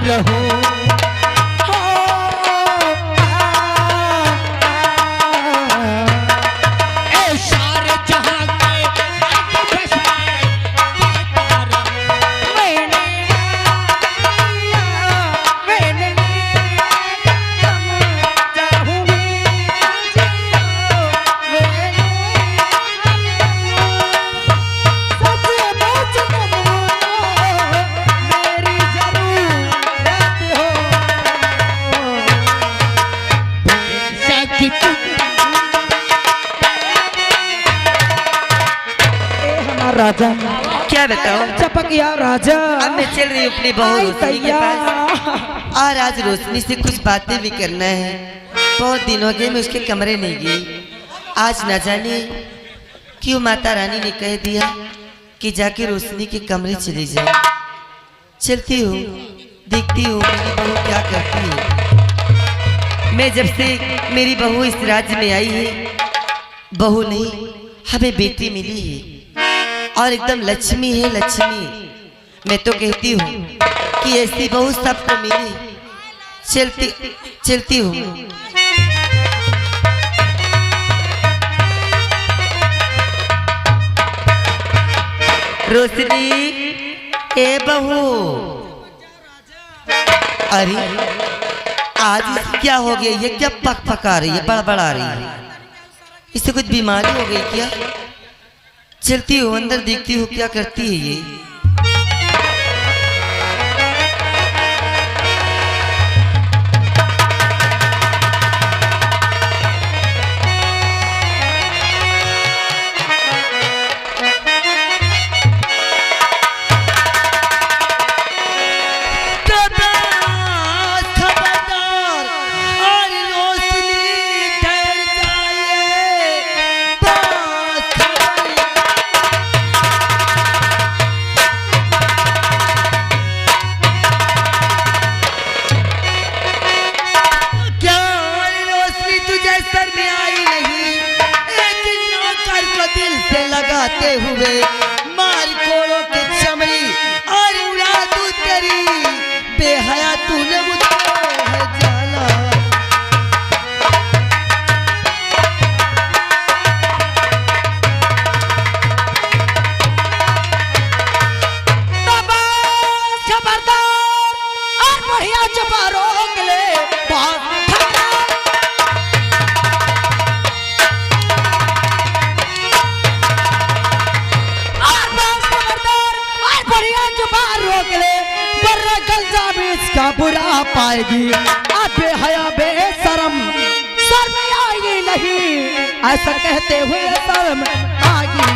रहो। राजा क्या बताओ चपकिया राजा। अब मैं चल रही हूँ अपनी बहू रोशनी के पास और आज रोशनी से कुछ बातें भी करना है। बहुत दिन हो गए मैं उसके कमरे नहीं गई। आज न जाने क्यों माता रानी ने कह दिया कि जाके रोशनी के कमरे चली जाओ। चलती हूँ, देखती हूँ मेरी बहू क्या करती है। मैं जब से मेरी बहू इस राज्य में आई है, बहू नहीं हमें बेटी मिली है और एकदम लक्ष्मी है लक्ष्मी। मैं तो कहती हूँ कि ऐसी बहू सबको मिली। चलती हूँ। रोशनी ए बहू, अरे आज क्या हो गया? ये क्या पक पका रही है, बड़बड़ा रही है? इससे कुछ बीमारी हो गई क्या? चलती हूँ अंदर, देखती हूँ क्या करती है ये। लगाते हुए मार कोड़ों के चमड़ी और उड़ा दूं तेरी बेहया, तूने मुझको है जाला। खबरदार और बढ़िया चुपा रोक ले। का बुरा पाएगी अब हया बेशरम, शर्म आएगी नहीं ऐसा कहते हुए शर्म आएगी।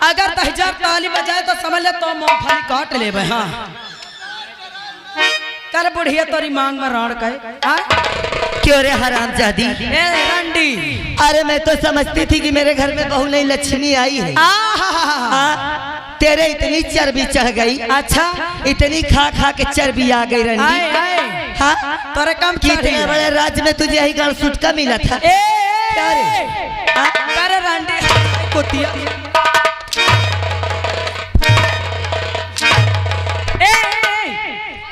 अगर 10,000 ताली बजाए तो समझ ले तो मूंगफली काट ले। हाँ कर बुढ़िया तोरी मांग में राण कहे। क्यों रे हरामजादी रंडी? अरे मैं तो समझती थी कि मेरे घर में बहू नहीं लक्ष्मी आई है। तेरे इतनी चर्बी चढ़ गई। अच्छा इतनी खा खा के चर्बी आ गई रंडी। हाँ तोरे कम कितने बड़े राज्य में तुझे यही गाल सूट का मिला था। अरे रंडी कुतिया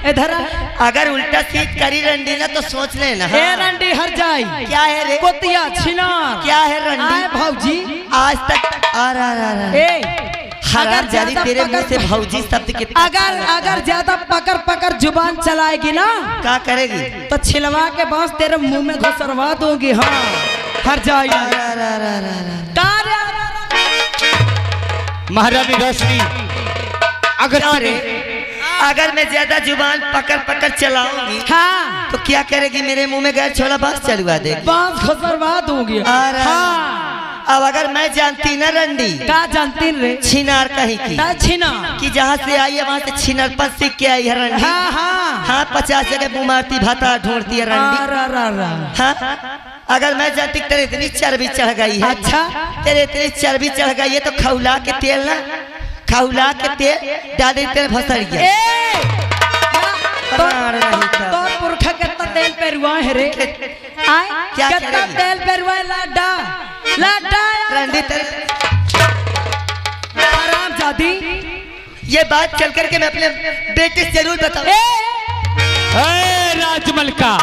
इधर अगर उल्टा सीट करी रंडी ना तो सोच लेना। हे रंडी हर जाई। क्या है रे? कुतिया छिनार। क्या है रंडी? भौजी आज तक अगर जारी तेरे मुंह से भौजी शब्द कितना अगर ज्यादा पकड़ पकड़ जुबान चलाएगी ना क्या करेगी? तो छिलवा के बांस तेरे मुंह में घुसरवा दूंगी। हाँ हर जाई। महारानी रोशनी अगर मैं ज्यादा जुबान पकड़ पकड़ चलाऊंगी हाँ तो क्या करेगी? मेरे मुंह में गैर छोला बांस चलवा देगी। बांस घुसरवा दूंगी। अब अगर मैं जानती ना रंडी का जानती रे छिनार कहीं की छिना कि जहाँ से आई है वहाँ से छिनारपन सीख के आई है रंडी। हाँ हाँ हाँ 50 जगह बुमारती भाता ढूंढती है रंडी। हाँ अगर मैं जानती तेरे इतनी चर्बी चढ़ गई है, अच्छा तेरे इतनी चर्बी चढ़ गई है तो खौला के तेल ना, खौला के तेल डाल दे तेरे भसरिया। तोर पुरखा कितना तेल पेरुआ है रे आय क्या कितना तेल पेरुआ है लाडा लाडा रंडी तेरे आराम जादी ये बात चल करके मैं अपने बेटे से जरूर बताऊं। राजमलका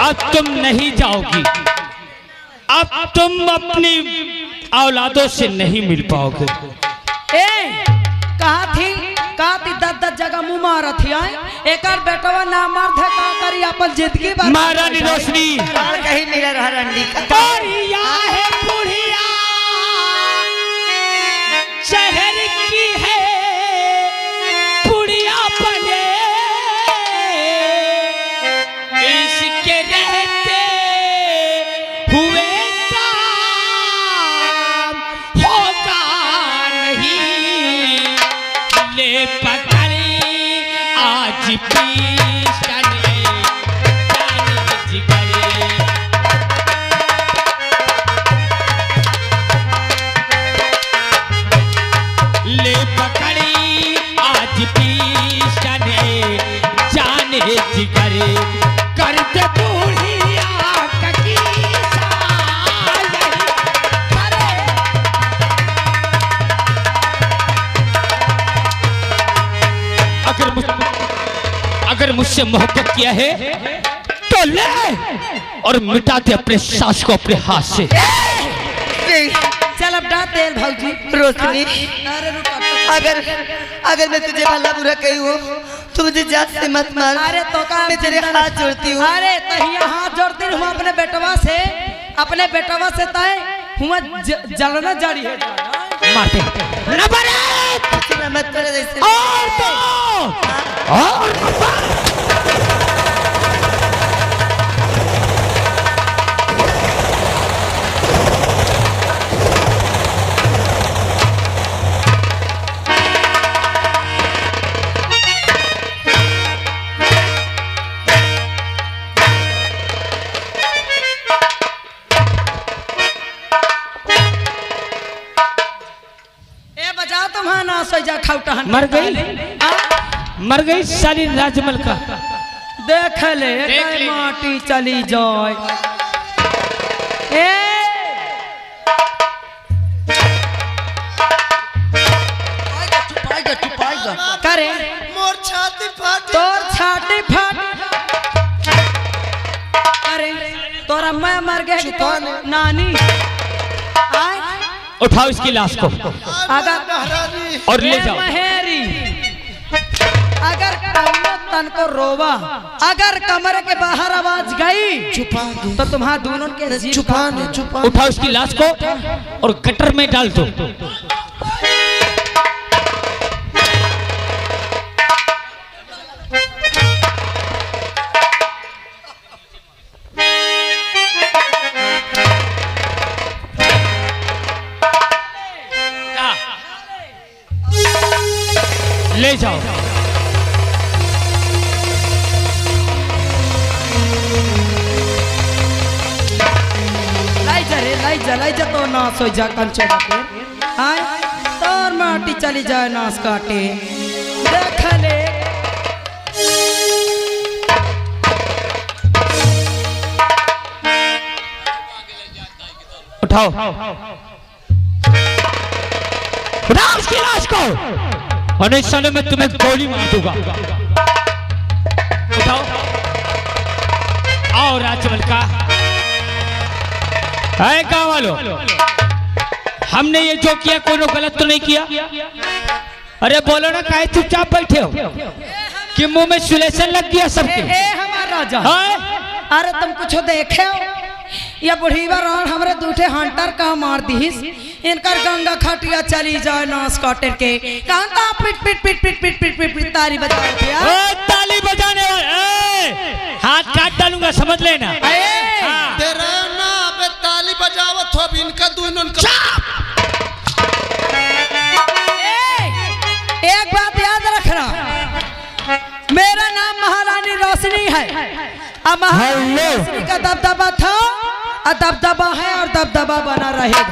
अब तुम नहीं जाओगी, अब तुम अपनी औलादों से नहीं मिल पाओगे। कहा थी 10 जगह मुंह मारा थी आए एक बेटवा ना मार थे का करी अपन जिंदगी भर महारानी रोशनी कहीं मिला रहा रंडी का है बुढ़िया शहर की है बुढ़िया बने इसके रहते हुए काम होगा नहीं ले पकड़ी आज पीछने जिगरे ले पकड़ी आज पीछने जाने जिगरे करते बूढ़िया ककी अगर मुझसे मोहब्बत किया है तो ले और मिटा दे अपने सास को अपने हाथ से। चल अब डा तेल भौजी रोशनी अरे रुक अगर अगर मैं तुझे भला बुरा कही हूँ तो मुझे जात से मत मार। अरे तो का मैं तेरे हाथ जोड़ती हूँ। अरे तहिया हाथ जोड़ती हूँ अपने बेटवा से तय हुआ जलना जारी है मारते मत करे जैसे मर गई साली राजमल का देख ले माटी चली जाए करे मोर छाती फाटी तोर छाती फाटी अरे तोरा मैं मर गया नानी आए उठाओ इसकी लाश को अगर और ले जाओ। महेरी अगर तन को रोवा अगर कमरे के बाहर आवाज गई तो तुम्हारा दोनों के छुपा उठाओ इसकी लाश को और गटर में डाल दो। ले जाओ। लाई जा तो नाश हो जा कंचो बाटे आय तोर माटी चली जाए नाश काटे देख ले उठाओ उठाओ उसकी लाश को और इस समय में तुम्हें गोली मार दूंगा। उठाओ आओ राजमल का है गाँव वालों हमने ये जो किया कोई गलत तो नहीं किया। अरे बोलो ना काहे चुपचाप बैठे हो कि मुंह में सुलेशन लग गया सबके। हमारा राजा अरे तुम कुछ देखे हो या बुढ़ीवा रान हमरे दूठे हंटर का मार दीस इनकर गंगा खटिया चली जाए नाश काटे के कहां ता पिट पिट पिट पिट पिट पिट पिट पिट ताली बजा रहे यार ओ ताली बजाने वाले हाथ काट डालूंगा समझ लेना। तेरा ना बे ताली बजावत हो रहा, मेरा नाम महारानी रोशनी है। अब महारानी रोशनी का दबदबा था और दबदबा है और दबदबा बना रहेगा।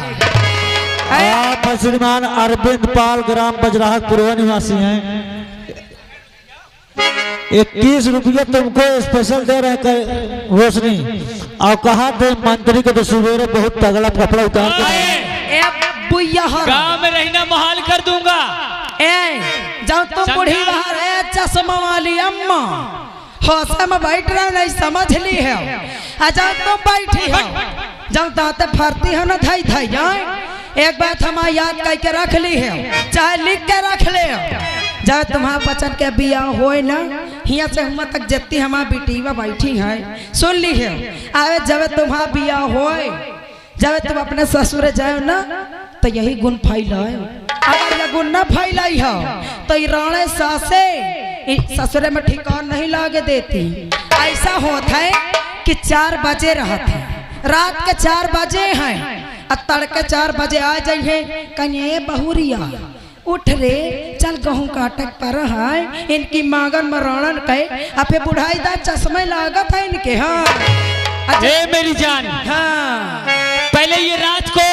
आप श्रीमान अरविंद पाल ग्राम बजराह पूर्व निवासी हैं। 21 रुपये तुमको स्पेशल दे रहे हैं रोशनी, और कहा थे मंत्री को तो सवेरे बहुत तगड़ा कपड़ा उतार के गाँव में रहना मुहाल कर दूंगा। जब तुम बूढ़ी बाहर है चश्मा वाली अम्मा हौसले में बैठ रहा नहीं समझ ली है, जब तुम बैठी हो जब दांते फरती हो ना धाई धाई जाए, एक बात हमारी याद करके रख ली है, चाहे लिख के रख ले। जब तुम्हारा बचन के बियाह होए ना, हिया से हम तक जितनी हमारी बेटीवा बैठी है सुन ली है। आवे जब तुम्हारा बियाह होए, जब तुम अपने ससुर जाओ ना तो यही गुण फैलाए। अगर ये गुण न फैलाई हो तो राणे सासे ससुरे में ठिकान नहीं लागे देती। ऐसा होता है कि 4 बजे रहते हैं, रात के 4 बजे हैं और तड़के 4 बजे आ जाइए, कहीं बहुरिया उठ रे चल गहूँ काटक पर है, इनकी मांगन में रणन कहे अपे बुढ़ाई दा चश्मे लागत है इनके। हाँ मेरी जान, हाँ पहले ये राज को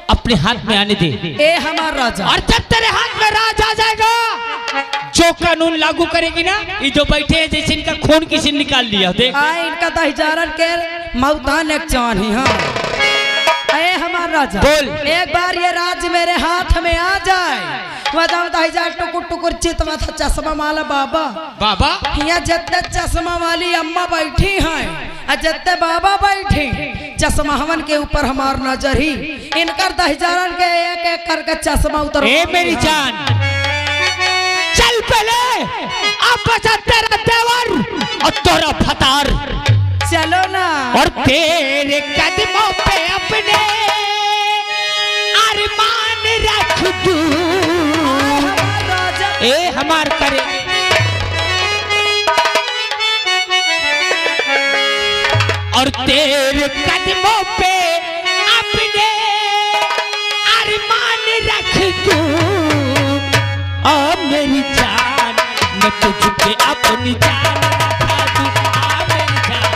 अपने हाथ में आने दे। ए हमारा राजा, और जब तेरे हाथ में राज आ जाएगा, जो कानून लागू करेगी ना, ये जो बैठे हैं जैसे इनका खून किसी ने निकाल लिया देख। इनका तो हिजारन के मौतान एक चान ही। हाँ ए हमारा राजा बोल। एक बार ये राज मेरे हाथ में आ जाए, टुकुर टुकुर चितवा था चश्मा वाला बाबा बाबा, यहाँ जितने चश्मा वाली अम्मा बैठी हैं और जितने बाबा बैठे चश्मा हवन के ऊपर हमार नजर ही, इनकर दहजारन के एक एक करके चश्मा उतर। ए मेरी जान, चल पहले अब बचा तेरा देवर और तोरा फतार, चलो ना। और तेरे कदमों पे अपने अरमान रख दूं। ए हमार करे और तेरे कदमों पे अपने अरमान रख दूं। और मेरी जान, मैं तुझ पे अपनी जान रखा दूं। मेरी जान,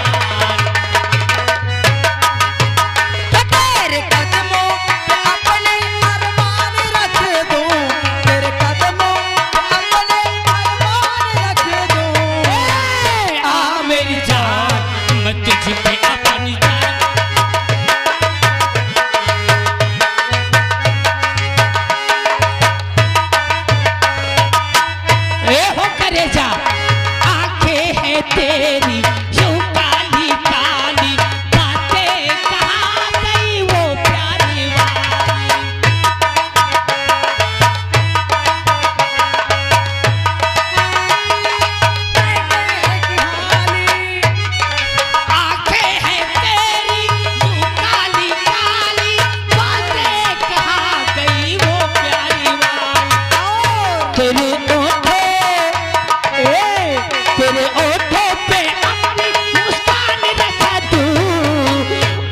तेरे कदमों पे अपने अरमान रख दूं, तेरे कदमों पे अपने अरमान रख दूं। आ मेरी जान, मैं तुझ पे अपनी जान। ए हो करे जा, आंखें हैं तेरी यूं काली काली, बातें कहाँ गई वो प्यारी वाली। आंखें हैं तेरी यूं काली काली, बातें कहाँ गई वो प्यारी वाली। तेरे तेरे ओठों पे अपनी मुस्कान रखा दूं।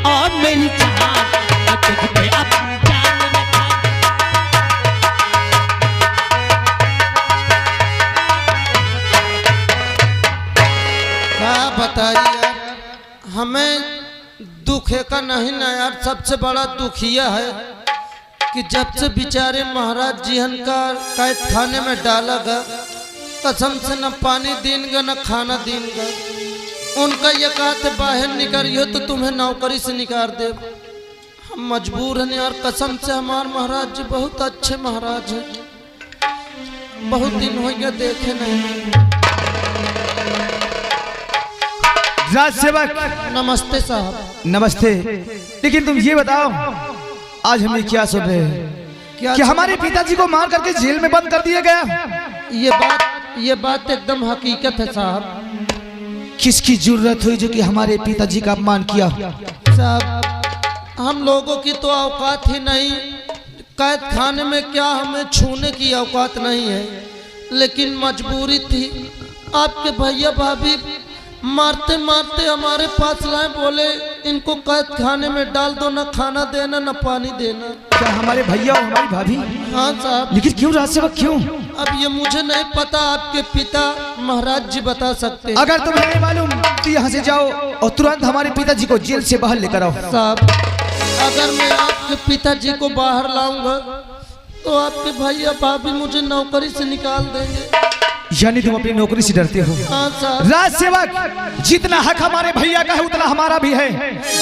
और मेरी जान, मैं तुझ पे अपनी जान रखा क्या बताइए यार, हमें दुख का नहीं ना यार, सबसे बड़ा दुख यह है कि जब से बेचारे महाराज जीहन का कैद खाने में डाला गया, कसम से न पानी देंगे न खाना देंगे। उनका ये कहा था बाहर निकालियो तो तुम्हें नौकरी से निकाल दे। हम मजबूर हैं यार, कसम से हमारे महाराज जी बहुत अच्छे महाराज हैं, बहुत दिन हो गया देखे नहीं। राज सेवक नमस्ते साहब। नमस्ते, लेकिन तुम ये बताओ आज हमें क्या सुन रहे हैं कि हमारे पिताजी को मार करके जेल में बंद कर दिया गया? ये बात एकदम हकीकत है साहब। किसकी जरूरत हुई जो कि हमारे पिताजी का अपमान किया? साहब हम लोगों की तो औकात ही नहीं, कैद खाने में क्या हमें छूने की औकात नहीं है, लेकिन मजबूरी थी। आपके भैया भाभी मारते मारते हमारे पास लाए, बोले इनको कैद खाने में डाल दो, न खाना देना न पानी देना। क्या हमारे भैया और हमारी भाभी? हाँ साहब। लेकिन क्यों राज सेवक क्यों? अब ये मुझे नहीं पता, आपके पिता महाराज जी बता सकते हैं। अगर तुम्हें नहीं मालूम तो यहाँ से जाओ और तुरंत हमारे पिताजी को जेल से बाहर लेकर आओ। साहब, अगर मैं आपके पिताजी को बाहर लाऊंगा तो आपके भैया भाभी मुझे नौकरी से निकाल देंगे। यानी तुम अपनी नौकरी से डरते हो? हाँ साहब। राज सेवक, जितना हक हमारे भैया का है उतना हमारा भी है।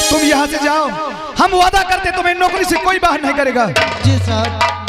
तुम यहाँ से जाओ, हम वादा करते तुम्हें नौकरी से कोई बाहर नहीं करेगा। जी साहब।